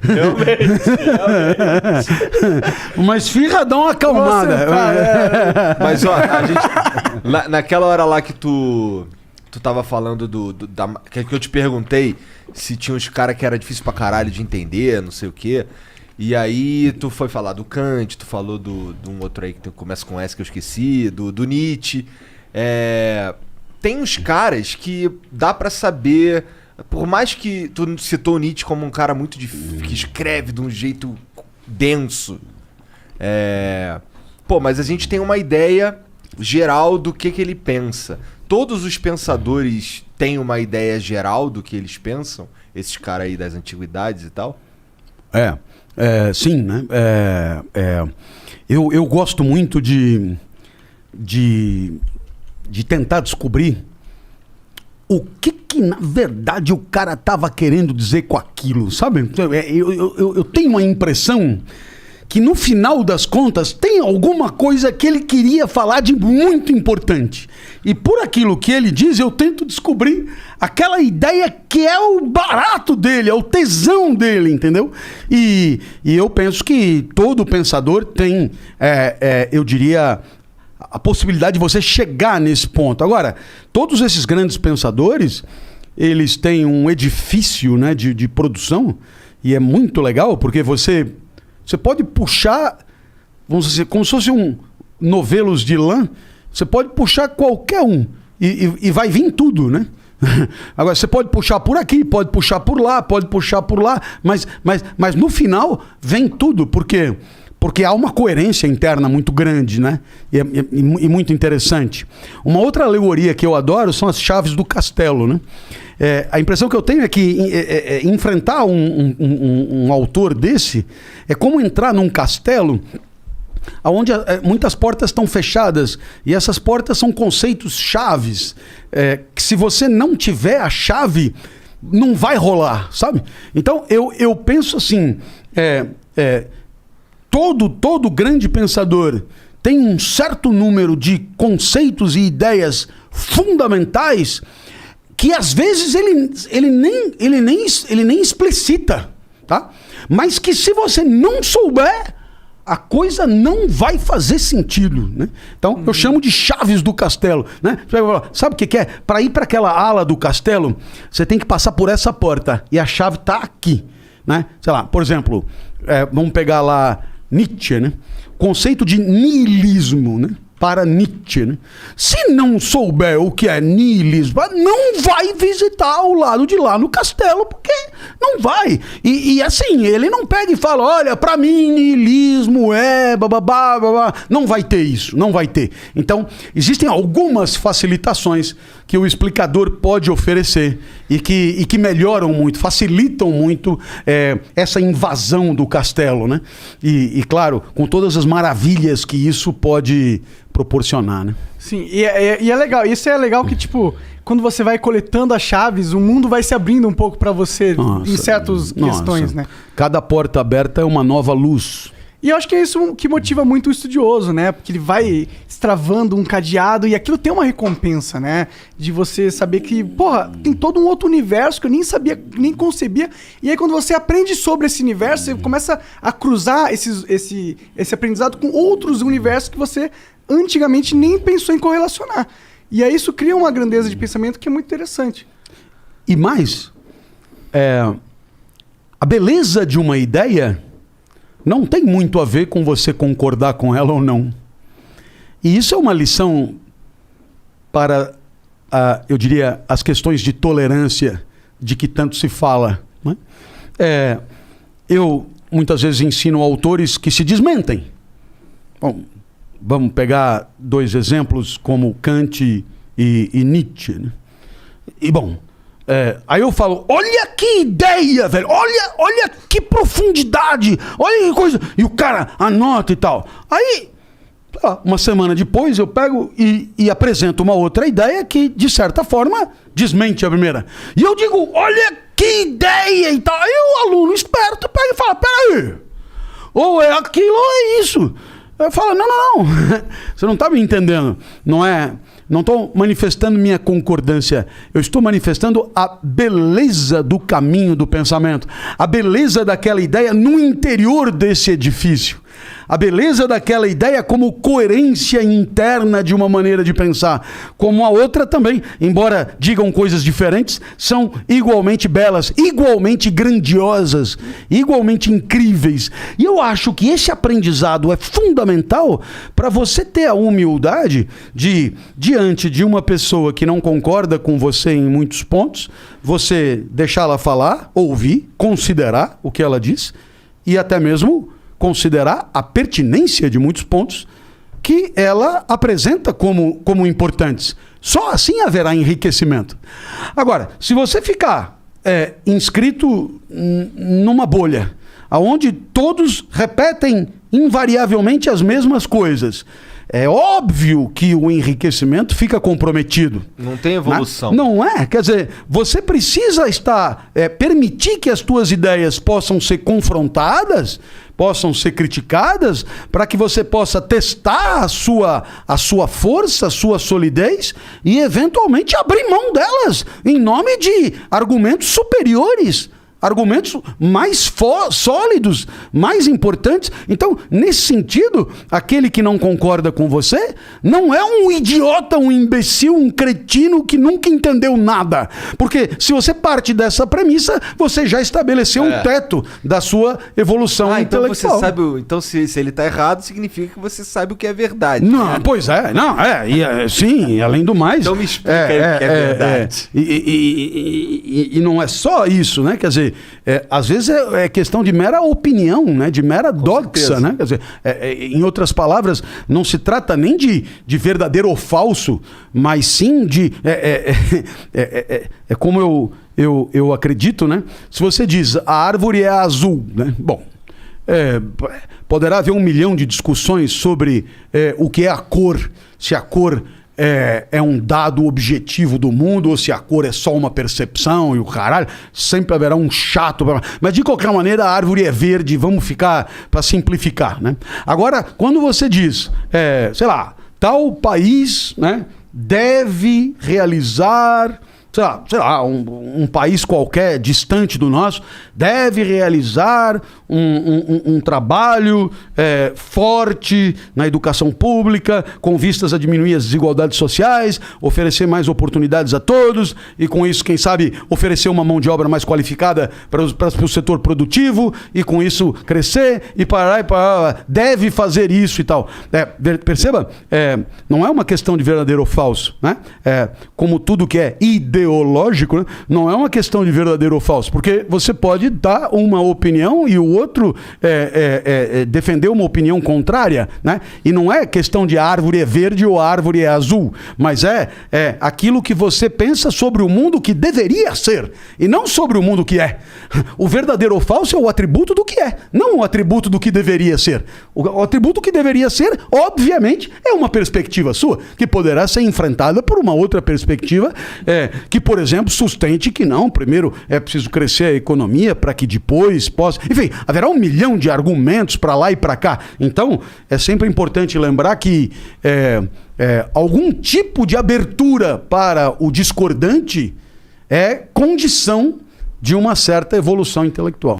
Realmente. Uma esfirra dá uma acalmada. Mas, ó, a gente... naquela hora lá que tu tava falando que eu te perguntei se tinha uns caras que era difícil pra caralho de entender, não sei o quê. E aí tu foi falar do Kant, tu falou de um outro aí que começa com S que eu esqueci, do Nietzsche. Tem uns caras que dá pra saber, por mais que tu citou o Nietzsche como um cara muito difícil, que escreve de um jeito denso. Mas a gente tem uma ideia geral do que ele pensa. Todos os pensadores têm uma ideia geral do que eles pensam? Esses caras aí das antiguidades e tal? Sim, né? Eu gosto muito de tentar descobrir o que na verdade o cara estava querendo dizer com aquilo, sabe? Eu tenho uma impressão que no final das contas tem alguma coisa que ele queria falar de muito importante. E por aquilo que ele diz, eu tento descobrir aquela ideia que é o barato dele, é o tesão dele, entendeu? E eu penso que todo pensador tem, eu diria, a possibilidade de você chegar nesse ponto. Agora, todos esses grandes pensadores, eles têm um edifício, né, de produção, e é muito legal, porque você pode puxar, vamos dizer, como se fosse novelos de lã, você pode puxar qualquer um e vai vir tudo, né? Agora, você pode puxar por aqui, pode puxar por lá, mas no final vem tudo, porque há uma coerência interna muito grande, né? E muito interessante. Uma outra alegoria que eu adoro são as chaves do castelo, né? A impressão que eu tenho é que enfrentar um autor desse é como entrar num castelo onde muitas portas estão fechadas, e essas portas são conceitos chaves, que se você não tiver a chave, não vai rolar, sabe? Então eu penso assim, todo grande pensador tem um certo número de conceitos e ideias fundamentais que às vezes ele nem explicita, tá? Mas que se você não souber, a coisa não vai fazer sentido, né? Então eu chamo de chaves do castelo, né? Sabe o que é? Para ir para aquela ala do castelo, você tem que passar por essa porta e a chave tá aqui, né? Sei lá, por exemplo, vamos pegar lá Nietzsche, né? Conceito de niilismo, né? Para Nietzsche, né? Se não souber o que é niilismo, não vai visitar o lado de lá no castelo, porque não vai. E assim, ele não pega e fala, olha, para mim niilismo bababá, babá. Não vai ter isso, não vai ter. Então, existem algumas facilitações que o explicador pode oferecer e que melhoram muito, facilitam muito essa invasão do castelo, né? E claro, com todas as maravilhas que isso pode proporcionar, né? Sim, e é legal. Isso é legal que, tipo, quando você vai coletando as chaves, o mundo vai se abrindo um pouco para você em certas questões, né? Cada porta aberta é uma nova luz. E eu acho que é isso que motiva muito o estudioso, né? Porque ele vai extravando um cadeado e aquilo tem uma recompensa, né? De você saber que, porra, tem todo um outro universo que eu nem sabia, nem concebia. E aí quando você aprende sobre esse universo, você começa a cruzar esse aprendizado com outros universos que você antigamente nem pensou em correlacionar. E aí isso cria uma grandeza de pensamento que é muito interessante. E mais, a beleza de uma ideia não tem muito a ver com você concordar com ela ou não. E isso é uma lição para, eu diria, as questões de tolerância de que tanto se fala, né? Eu muitas vezes ensino autores que se desmentem. Bom, vamos pegar dois exemplos como Kant e Nietzsche, né? E bom, aí eu falo, olha que ideia, velho, olha que profundidade, olha que coisa, e o cara anota e tal. Aí, uma semana depois, eu pego e apresento uma outra ideia que, de certa forma, desmente a primeira. E eu digo, olha que ideia e tal. Aí o aluno esperto pega e fala, peraí, ou é aquilo ou é isso. Eu falo, não. Você não está me entendendo. Não estou manifestando minha concordância. Eu estou manifestando a beleza do caminho do pensamento. A beleza daquela ideia no interior desse edifício. A beleza daquela ideia como coerência interna de uma maneira de pensar. Como a outra também, embora digam coisas diferentes, são igualmente belas, igualmente grandiosas, igualmente incríveis. E eu acho que esse aprendizado é fundamental para você ter a humildade de, diante de uma pessoa que não concorda com você em muitos pontos, você deixá-la falar, ouvir, considerar o que ela diz e até mesmo considerar a pertinência de muitos pontos que ela apresenta como importantes. Só assim haverá enriquecimento. Agora, se você ficar inscrito numa bolha, onde todos repetem invariavelmente as mesmas coisas, é óbvio que o enriquecimento fica comprometido. Não tem evolução. Não é? Quer dizer, você precisa permitir que as tuas ideias possam ser confrontadas, possam ser criticadas, para que você possa testar a sua força, a sua solidez e eventualmente abrir mão delas em nome de argumentos superiores. Argumentos mais sólidos, mais importantes. Então, nesse sentido, aquele que não concorda com você não é um idiota, um imbecil, um cretino que nunca entendeu nada. Porque se você parte dessa premissa, você já estabeleceu um teto da sua evolução intelectual. Então você sabe, então se ele está errado, significa que você sabe o que é verdade. Não, pois é. Sim, além do mais... Então me explica aí o que é verdade. E não é só isso, né? Quer dizer, às vezes é questão de mera opinião, né? De mera doxa, né? Quer dizer, em outras palavras, não se trata nem de verdadeiro ou falso, mas sim de... É como eu acredito, né? Se você diz, a árvore é azul, né? Bom, poderá haver 1 milhão de discussões sobre o que é a cor, se a cor... É um dado objetivo do mundo, ou se a cor é só uma percepção e o caralho, sempre haverá um chato. Mas de qualquer maneira a árvore é verde, vamos ficar para simplificar, né? Agora, quando você diz, sei lá, tal país, né, deve realizar, sei lá, um país qualquer distante do nosso, deve realizar um trabalho forte na educação pública, com vistas a diminuir as desigualdades sociais, oferecer mais oportunidades a todos, e com isso, quem sabe, oferecer uma mão de obra mais qualificada para o setor produtivo, e com isso crescer, e parar, deve fazer isso e tal. Perceba, não é uma questão de verdadeiro ou falso, né? Como tudo que é ideológico, né? Não é uma questão de verdadeiro ou falso, porque você pode dar uma opinião e o outro defender uma opinião contrária, né? E não é questão de a árvore é verde ou a árvore é azul, mas é aquilo que você pensa sobre o mundo que deveria ser, e não sobre o mundo que é. O verdadeiro ou falso é o atributo do que é, não o atributo do que deveria ser. O atributo que deveria ser, obviamente, é uma perspectiva sua, que poderá ser enfrentada por uma outra perspectiva, que, por exemplo, sustente que não, primeiro é preciso crescer a economia para que depois possa... Enfim, haverá 1 milhão de argumentos para lá e para cá. Então, é sempre importante lembrar que algum tipo de abertura para o discordante é condição de uma certa evolução intelectual.